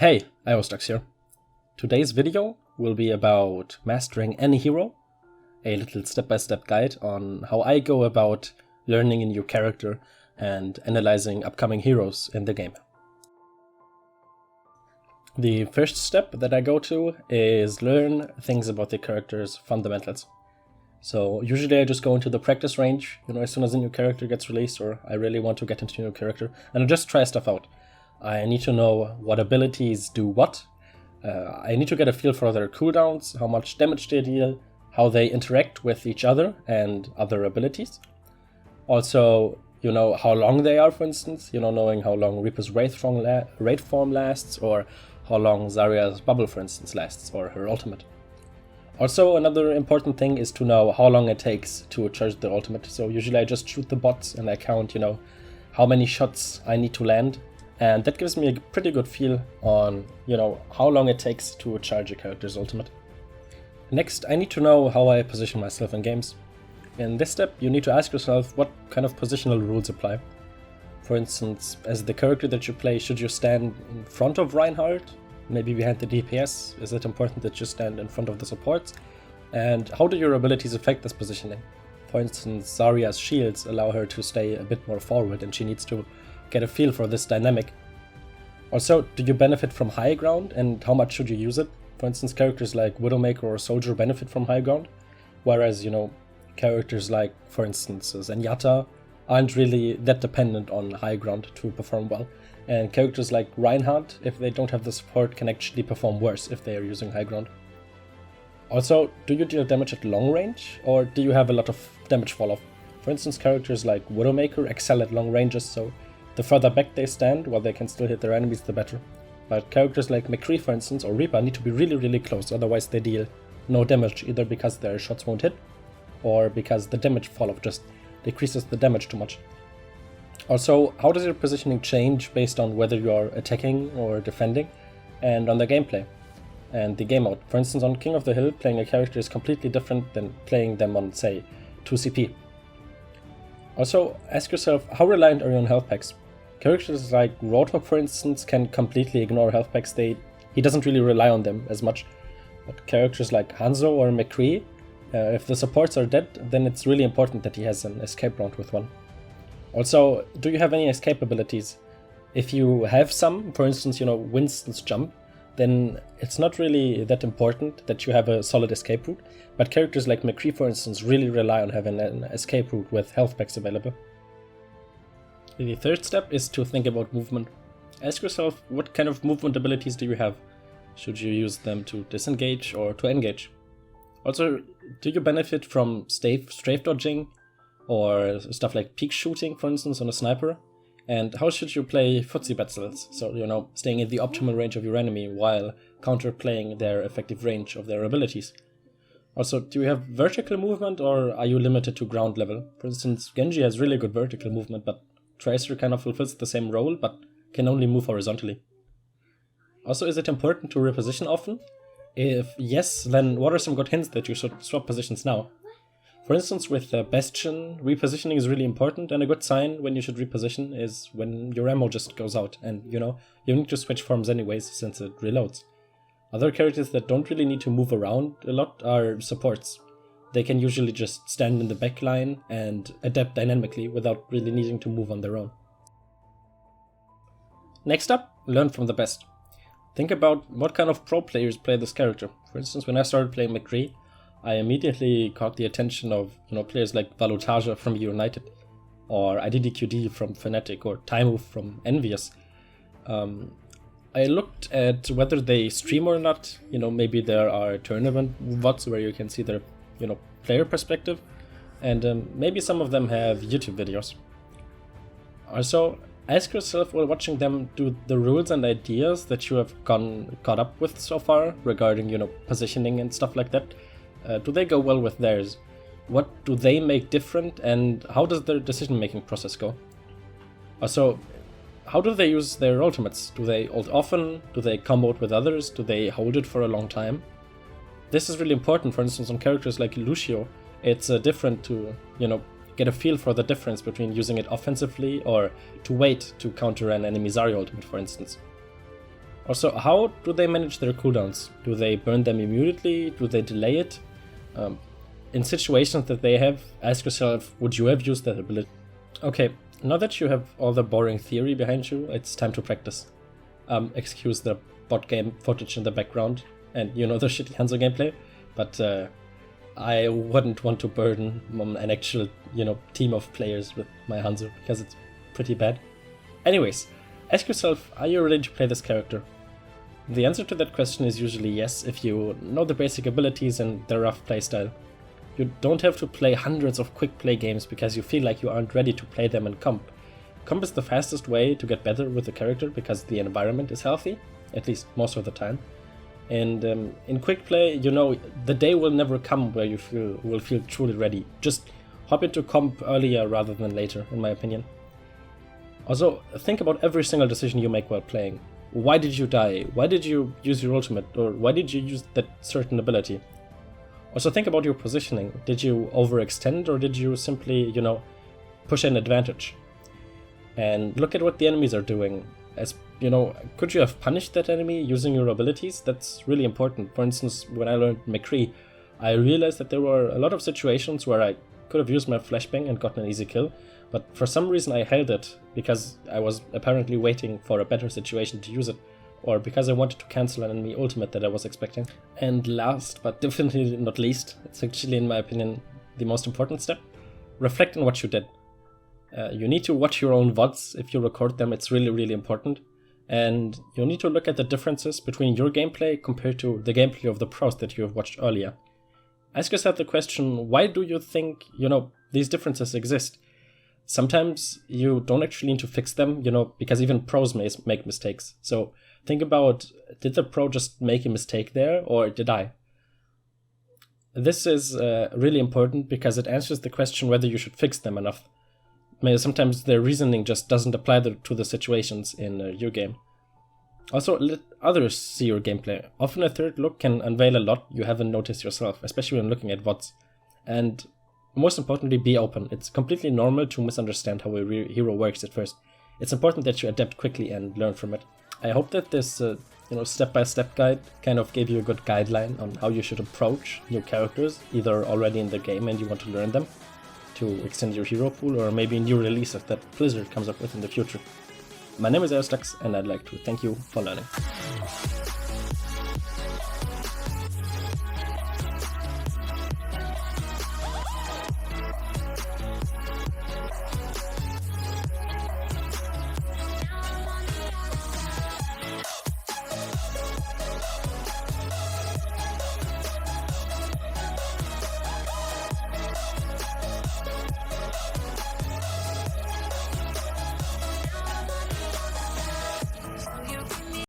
Hey, IOStux here. Today's video will be about mastering any hero, a little step-by-step guide on how I go about learning a new character and analyzing upcoming heroes in the game. The first step that I go to is learn things about the character's fundamentals. So usually I just go into the practice range, as soon as a new character gets released or I really want to get into a new character, and I just try stuff out. I need to know what abilities do what. I need to get a feel for their cooldowns, how much damage they deal, how they interact with each other and other abilities. Also, how long they are, for instance, knowing how long Reaper's Wraith form lasts, or how long Zarya's bubble, for instance, lasts, or her ultimate. Also, another important thing is to know how long it takes to charge the ultimate. So usually I just shoot the bots and I count, how many shots I need to land. And that gives me a pretty good feel on, how long it takes to charge a character's ultimate. Next, I need to know how I position myself in games. In this step, you need to ask yourself what kind of positional rules apply. For instance, as the character that you play, should you stand in front of Reinhardt? Maybe behind the DPS? Is it important that you stand in front of the supports? And how do your abilities affect this positioning? For instance, Zarya's shields allow her to stay a bit more forward and she needs to get a feel for this dynamic. Also, do you benefit from high ground and how much should you use it? For instance, characters like Widowmaker or Soldier benefit from high ground, whereas, characters like, for instance, Zenyatta aren't really that dependent on high ground to perform well. And characters like Reinhardt, if they don't have the support, can actually perform worse if they are using high ground. Also, do you deal damage at long range, or do you have a lot of damage fall-off? For instance, characters like Widowmaker excel at long ranges, so the further back they stand, while they can still hit their enemies, the better. But characters like McCree, for instance, or Reaper need to be really, really close, otherwise they deal no damage, either because their shots won't hit, or because the damage fall-off just decreases the damage too much. Also, how does your positioning change based on whether you are attacking or defending, and on the gameplay and the game mode? For instance, on King of the Hill, playing a character is completely different than playing them on, say, 2CP. Also, ask yourself, how reliant are you on health packs? Characters like Roadhog, for instance, can completely ignore health packs. He doesn't really rely on them as much. But characters like Hanzo or McCree, if the supports are dead, then it's really important that he has an escape round with one. Also, do you have any escape abilities? If you have some, for instance, Winston's jump, then it's not really that important that you have a solid escape route. But characters like McCree, for instance, really rely on having an escape route with health packs available. The third step is to think about movement. Ask yourself, what kind of movement abilities do you have? Should you use them to disengage or to engage? Also, do you benefit from strafe dodging or stuff like peek shooting, for instance, on a sniper? And how should you play footsie battles? So, staying in the optimal range of your enemy while counterplaying their effective range of their abilities. Also, do you have vertical movement or are you limited to ground level? For instance, Genji has really good vertical movement, but Tracer kind of fulfills the same role, but can only move horizontally. Also, is it important to reposition often? If yes, then what are some good hints that you should swap positions now? For instance, with Bastion, repositioning is really important, and a good sign when you should reposition is when your ammo just goes out, and you need to switch forms anyways since it reloads. Other characters that don't really need to move around a lot are supports. They can usually just stand in the back line and adapt dynamically without really needing to move on their own. Next up, learn from the best. Think about what kind of pro players play this character. For instance, when I started playing McCree, I immediately caught the attention of players like Valotaja from United, or IDDQD from Fnatic, or Taimu from Envious. I looked at whether they stream or not. Maybe there are tournament VODs where you can see their player perspective, and maybe some of them have YouTube videos. Also, ask yourself while watching them, do the rules and ideas that you have caught up with so far regarding positioning and stuff like that, do they go well with theirs? What do they make different, and how does their decision-making process go? Also, how do they use their ultimates? Do they ult often? Do they combo it with others? Do they hold it for a long time? This is really important. For instance, on characters like Lucio, it's different to, get a feel for the difference between using it offensively or to wait to counter an enemy Zarya ultimate, for instance. Also, how do they manage their cooldowns? Do they burn them immediately? Do they delay it? In situations that they have, ask yourself, would you have used that ability? Okay, now that you have all the boring theory behind you, it's time to practice. Excuse the bot game footage in the background and the shitty Hanzo gameplay, but I wouldn't want to burden an actual, team of players with my Hanzo because it's pretty bad. Anyways, ask yourself, are you ready to play this character? The answer to that question is usually yes if you know the basic abilities and the rough playstyle. You don't have to play hundreds of quick play games because you feel like you aren't ready to play them in comp. Comp is the fastest way to get better with the character because the environment is healthy, at least most of the time. And in quick play, the day will never come where you will feel truly ready. Just hop into comp earlier rather than later, in my opinion. Also, think about every single decision you make while playing. Why did you die? Why did you use your ultimate? Or why did you use that certain ability? Also think about your positioning. Did you overextend or did you simply, push an advantage? And look at what the enemies are doing. As could you have punished that enemy using your abilities? That's really important. For instance, when I learned McCree, I realized that there were a lot of situations where I could have used my flashbang and gotten an easy kill, but for some reason I held it because I was apparently waiting for a better situation to use it, or because I wanted to cancel an enemy ultimate that I was expecting. And last, but definitely not least, it's actually in my opinion the most important step, reflect on what you did. You need to watch your own VODs if you record them, it's really, really important. And you need to look at the differences between your gameplay compared to the gameplay of the pros that you have watched earlier. Ask yourself the question, why do you think, these differences exist? Sometimes you don't actually need to fix them, because even pros may make mistakes. So think about, did the pro just make a mistake there, or did I? This is really important because it answers the question whether you should fix them enough. Sometimes their reasoning just doesn't apply to the situations in your game. Also, let others see your gameplay. Often a third look can unveil a lot you haven't noticed yourself, especially when looking at VODs. And most importantly, be open. It's completely normal to misunderstand how a hero works at first. It's important that you adapt quickly and learn from it. I hope that this step-by-step guide kind of gave you a good guideline on how you should approach new characters, either already in the game and you want to learn them, to extend your hero pool, or maybe new releases that Blizzard comes up with in the future. My name is Aerostux, and I'd like to thank you for learning.